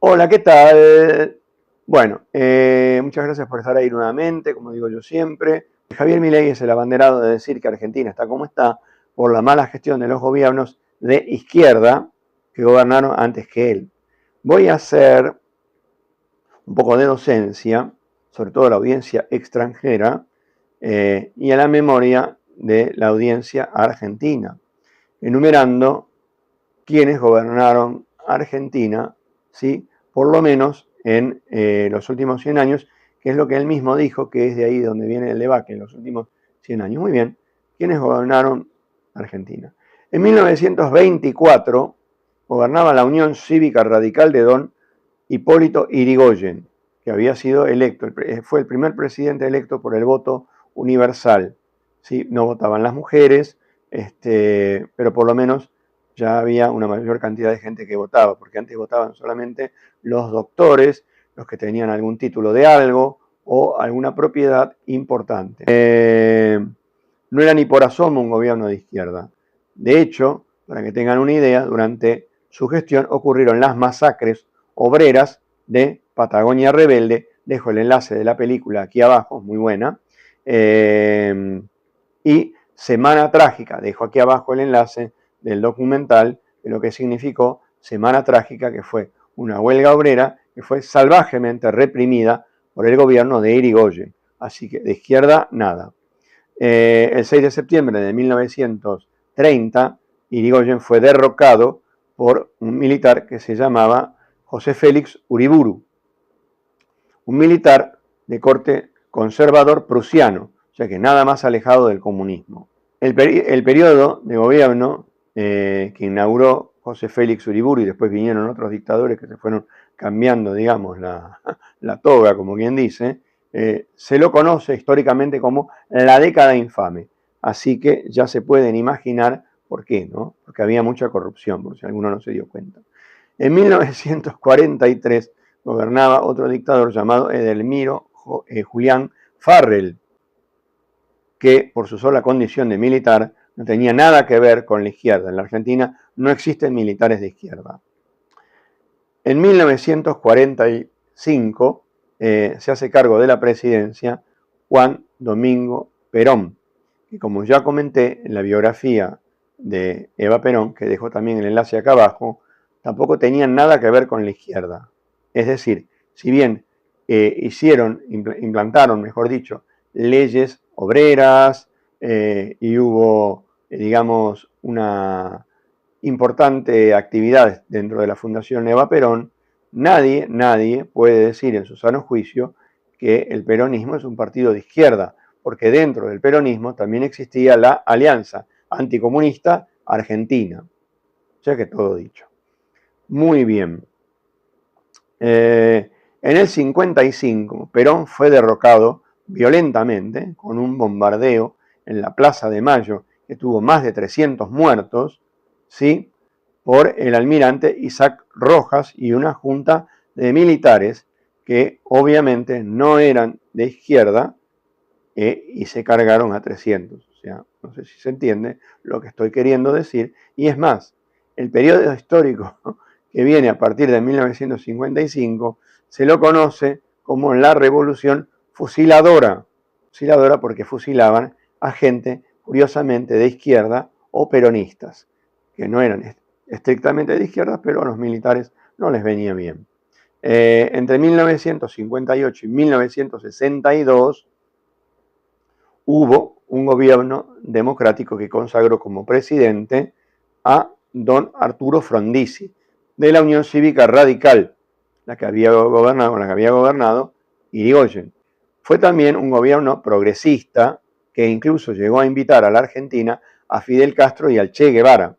Hola, ¿qué tal? Bueno, muchas gracias por estar ahí nuevamente, como digo yo siempre. Javier Milei es el abanderado de decir que Argentina está como está por la mala gestión de los gobiernos de izquierda que gobernaron antes que él. Voy a hacer un poco de docencia, sobre todo a la audiencia extranjera y a la memoria de la audiencia argentina, enumerando quienes gobernaron Argentina, ¿sí? Por lo menos en los últimos 100 años, que es lo que él mismo dijo, que es de ahí donde viene el debate, en los últimos 100 años. Muy bien, ¿quiénes gobernaron Argentina? En 1924 gobernaba la Unión Cívica Radical de don Hipólito Yrigoyen, que había sido electo, fue el primer presidente electo por el voto universal. ¿Sí? No votaban las mujeres, pero por lo menos ya había una mayor cantidad de gente que votaba, porque antes votaban solamente los doctores, los que tenían algún título de algo o alguna propiedad importante. No era ni por asomo un gobierno de izquierda. De hecho, para que tengan una idea, durante su gestión ocurrieron las masacres obreras de Patagonia Rebelde. Dejo el enlace de la película aquí abajo, muy buena. Y Semana Trágica, dejo aquí abajo el enlace del documental de lo que significó Semana Trágica, que fue una huelga obrera que fue salvajemente reprimida por el gobierno de Irigoyen. Así que de izquierda, nada. El 6 de septiembre de 1930, Irigoyen fue derrocado por un militar que se llamaba José Félix Uriburu, un militar de corte conservador prusiano, o sea que nada más alejado del comunismo. El periodo de gobierno que inauguró José Félix Uriburu, y después vinieron otros dictadores que se fueron cambiando, digamos, la toga, como quien dice, se lo conoce históricamente como la década infame. Así que ya se pueden imaginar por qué, ¿no? Porque había mucha corrupción, por si alguno no se dio cuenta. En 1943 gobernaba otro dictador llamado Edelmiro Julián Farrell, que por su sola condición de militar no tenía nada que ver con la izquierda. En la Argentina no existen militares de izquierda. En 1945 se hace cargo de la presidencia Juan Domingo Perón, que como ya comenté en la biografía de Eva Perón, que dejo también el enlace acá abajo, tampoco tenían nada que ver con la izquierda. Es decir, si bien implantaron, mejor dicho, leyes obreras y hubo, digamos, una importante actividad dentro de la Fundación Eva Perón, nadie puede decir en su sano juicio que el peronismo es un partido de izquierda, porque dentro del peronismo también existía la Alianza Anticomunista Argentina. O sea que todo dicho. Muy bien. En el 55, Perón fue derrocado violentamente con un bombardeo en la Plaza de Mayo que tuvo más de 300 muertos, ¿sí? Por el almirante Isaac Rojas y una junta de militares que obviamente no eran de izquierda y se cargaron a 300. O sea, no sé si se entiende lo que estoy queriendo decir. Y es más, el periodo histórico que viene a partir de 1955 se lo conoce como la Revolución Fusiladora. Fusiladora porque fusilaban a gente, curiosamente, de izquierda o peronistas, que no eran estrictamente de izquierda, pero a los militares no les venía bien. Entre 1958 y 1962 hubo un gobierno democrático que consagró como presidente a don Arturo Frondizi, de la Unión Cívica Radical, la que había gobernado Irigoyen. Fue también un gobierno progresista que incluso llegó a invitar a la Argentina a Fidel Castro y al Che Guevara.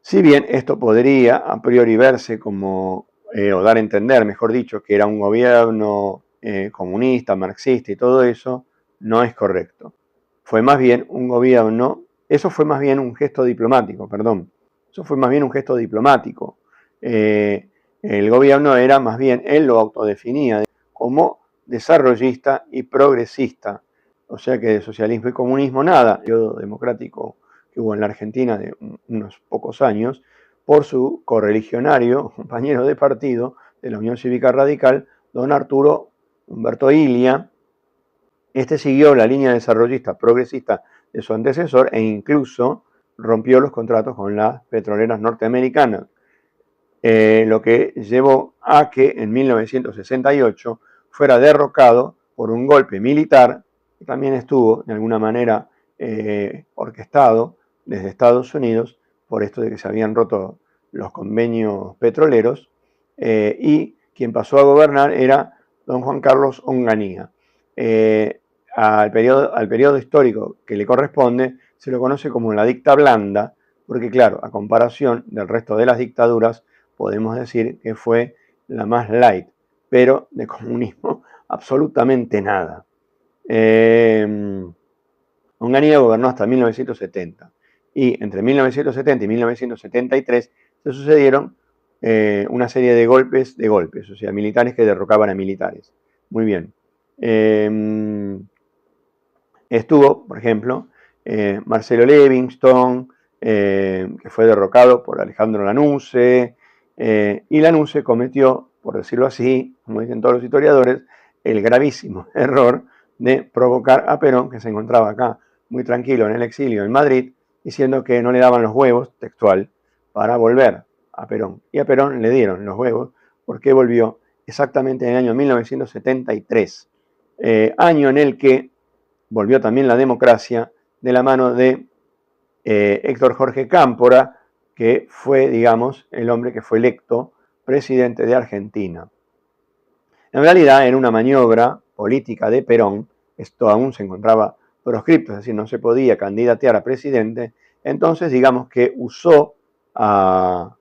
Si bien esto podría a priori verse como, o dar a entender, mejor dicho, que era un gobierno comunista, marxista y todo eso, no es correcto. Fue más bien un gobierno, eso fue más bien un gesto diplomático, perdón. Eso fue más bien un gesto diplomático. El gobierno era más bien, él lo autodefinía como desarrollista y progresista. O sea que de socialismo y comunismo nada. El periodo democrático que hubo en la Argentina de unos pocos años, por su correligionario, compañero de partido de la Unión Cívica Radical, don Arturo Humberto Illia. Este siguió la línea desarrollista progresista de su antecesor e incluso rompió los contratos con las petroleras norteamericanas, lo que llevó a que en 1968 fuera derrocado por un golpe militar que también estuvo de alguna manera orquestado desde Estados Unidos por esto de que se habían roto los convenios petroleros, y quien pasó a gobernar era don Juan Carlos Onganía. Al periodo histórico que le corresponde se lo conoce como la dicta blanda, porque claro, a comparación del resto de las dictaduras, podemos decir que fue la más light, pero de comunismo absolutamente nada. Onganía gobernó hasta 1970 y entre 1970 y 1973 se sucedieron una serie de golpes, o sea, militares que derrocaban a militares. Muy bien. Estuvo, por ejemplo, Marcelo Levingston, que fue derrocado por Alejandro Lanusse, y Lanusse cometió, por decirlo así, como dicen todos los historiadores, el gravísimo error de provocar a Perón, que se encontraba acá muy tranquilo en el exilio en Madrid, diciendo que no le daban los huevos, textual, para volver a Perón. Y a Perón le dieron los huevos porque volvió exactamente en el año 1973, año en el que volvió también la democracia de la mano de Héctor Jorge Cámpora, que fue, digamos, el hombre que fue electo presidente de Argentina. En realidad, en una maniobra política de Perón, esto aún se encontraba proscripto, es decir, no se podía candidatear a presidente, entonces digamos que usó a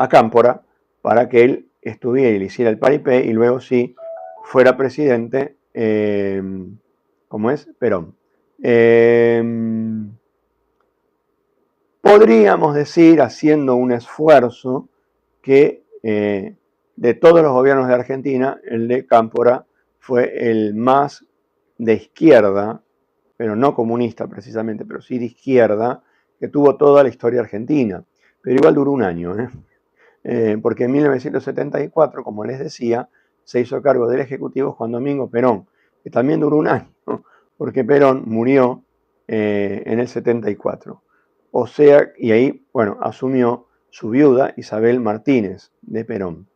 Cámpora para que él estuviera y le hiciera el paripé y luego sí fuera presidente, como es Perón. Podríamos decir, haciendo un esfuerzo, que de todos los gobiernos de Argentina, el de Cámpora fue el más de izquierda, pero no comunista precisamente, pero sí de izquierda, que tuvo toda la historia argentina. Pero igual duró un año, porque en 1974, como les decía, se hizo cargo del Ejecutivo Juan Domingo Perón, que también duró un año, porque Perón murió en el 74. O sea, y ahí, bueno, asumió su viuda Isabel Martínez de Perón.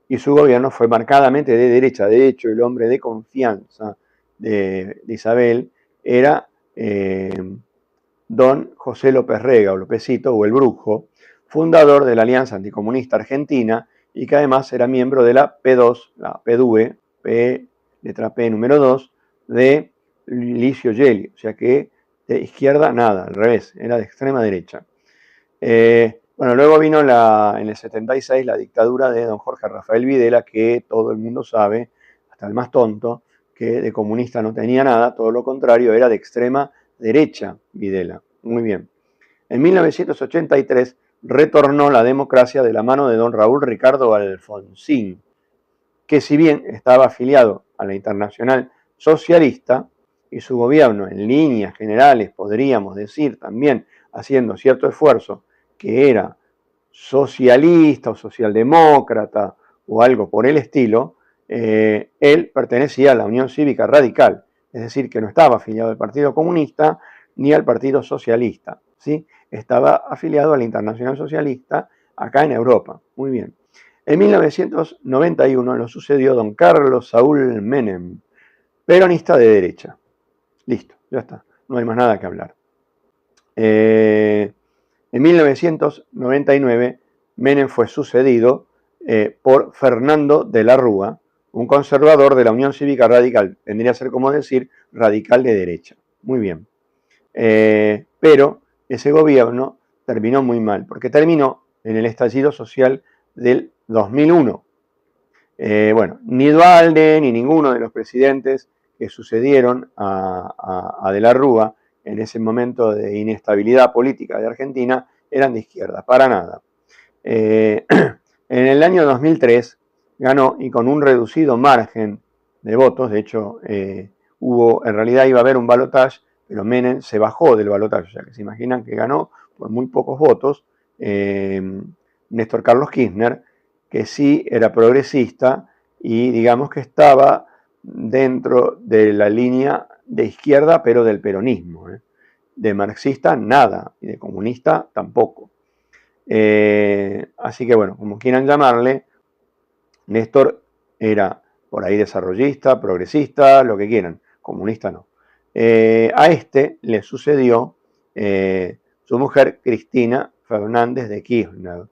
Y su gobierno fue marcadamente de derecha. De hecho, el hombre de confianza de Isabel era don José López Rega, o Lópezito, o el Brujo, fundador de la Alianza Anticomunista Argentina y que además era miembro de la P2, la PDUE, P, letra P número 2, de Licio Gelli, o sea que de izquierda nada, al revés, era de extrema derecha. Bueno, luego vino en el 76 la dictadura de don Jorge Rafael Videla, que todo el mundo sabe, hasta el más tonto, que de comunista no tenía nada, todo lo contrario, era de extrema derecha Videla. Muy bien. En 1983 retornó la democracia de la mano de don Raúl Ricardo Alfonsín, que si bien estaba afiliado a la Internacional Socialista, y su gobierno en líneas generales, podríamos decir también, haciendo cierto esfuerzo, que era socialista o socialdemócrata o algo por el estilo, él pertenecía a la Unión Cívica Radical, es decir, que no estaba afiliado al Partido Comunista ni al Partido Socialista, ¿sí? Estaba afiliado a la Internacional Socialista acá en Europa. Muy bien. En 1991 lo sucedió don Carlos Saúl Menem, peronista de derecha. Listo, ya está, no hay más nada que hablar. En 1999, Menem fue sucedido por Fernando de la Rúa, un conservador de la Unión Cívica Radical, tendría que ser como decir radical de derecha. Muy bien. Pero ese gobierno terminó muy mal, porque terminó en el estallido social del 2001. Bueno, ni Duhalde ni ninguno de los presidentes que sucedieron a de la Rúa en ese momento de inestabilidad política de Argentina eran de izquierda, para nada. En el año 2003 ganó y con un reducido margen de votos, de hecho en realidad iba a haber un balotaje, pero Menem se bajó del balotaje, o sea que se imaginan que ganó por muy pocos votos, Néstor Carlos Kirchner, que sí era progresista y digamos que estaba dentro de la línea de izquierda, pero del peronismo. De marxista nada, y de comunista tampoco. Así que bueno, como quieran llamarle, Néstor era por ahí desarrollista, progresista, lo que quieran, comunista no. A este le sucedió su mujer Cristina Fernández de Kirchner,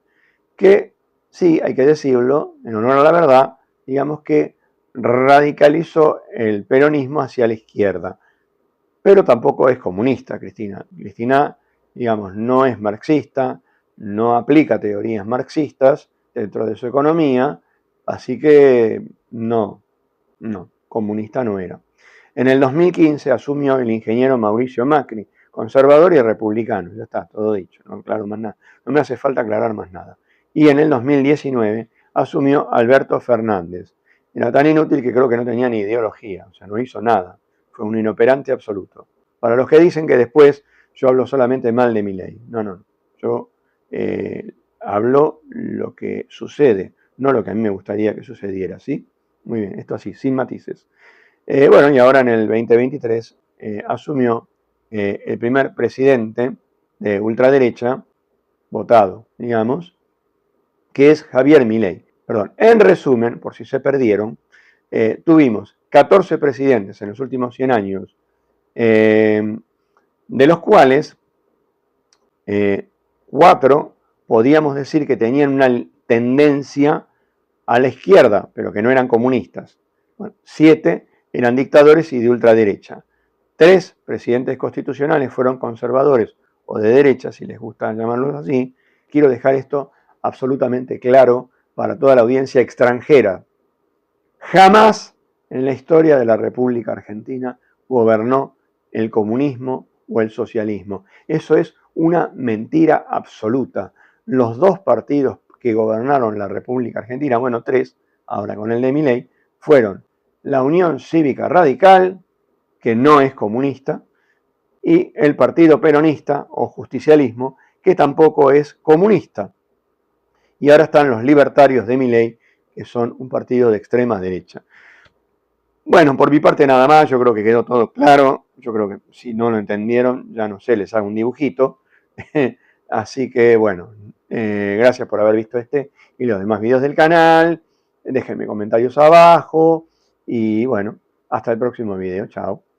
que sí, hay que decirlo, en honor a la verdad, digamos que radicalizó el peronismo hacia la izquierda, pero tampoco es comunista Cristina. Cristina, digamos, no es marxista, no aplica teorías marxistas dentro de su economía, así que no, comunista no era. En el 2015 asumió el ingeniero Mauricio Macri, conservador y republicano, ya está, todo dicho, no aclaro más nada, no me hace falta aclarar más nada. Y en el 2019 asumió Alberto Fernández. Era tan inútil que creo que no tenía ni ideología, o sea, no hizo nada, fue un inoperante absoluto. Para los que dicen que después yo hablo solamente mal de Milei, no, yo hablo lo que sucede, no lo que a mí me gustaría que sucediera, ¿sí? Muy bien, esto así, sin matices. Bueno, y ahora en el 2023 asumió el primer presidente de ultraderecha votado, digamos, que es Javier Milei. Perdón, en resumen, por si se perdieron, tuvimos 14 presidentes en los últimos 100 años, de los cuales 4 podíamos decir que tenían una tendencia a la izquierda, pero que no eran comunistas. Bueno, 7 eran dictadores y de ultraderecha. 3 presidentes constitucionales fueron conservadores o de derecha, si les gusta llamarlos así. Quiero dejar esto absolutamente claro para toda la audiencia extranjera. Jamás en la historia de la República Argentina gobernó el comunismo o el socialismo. Eso es una mentira absoluta. Los 2 partidos que gobernaron la República Argentina, bueno, 3, ahora con el de Milei, fueron la Unión Cívica Radical, que no es comunista, y el Partido Peronista o Justicialismo, que tampoco es comunista. Y ahora están los libertarios de Milei, que son un partido de extrema derecha. Bueno, por mi parte nada más, yo creo que quedó todo claro. Yo creo que si no lo entendieron, ya no sé, les hago un dibujito. Así que bueno, gracias por haber visto este y los demás videos del canal. Déjenme comentarios abajo y bueno, hasta el próximo video. Chao.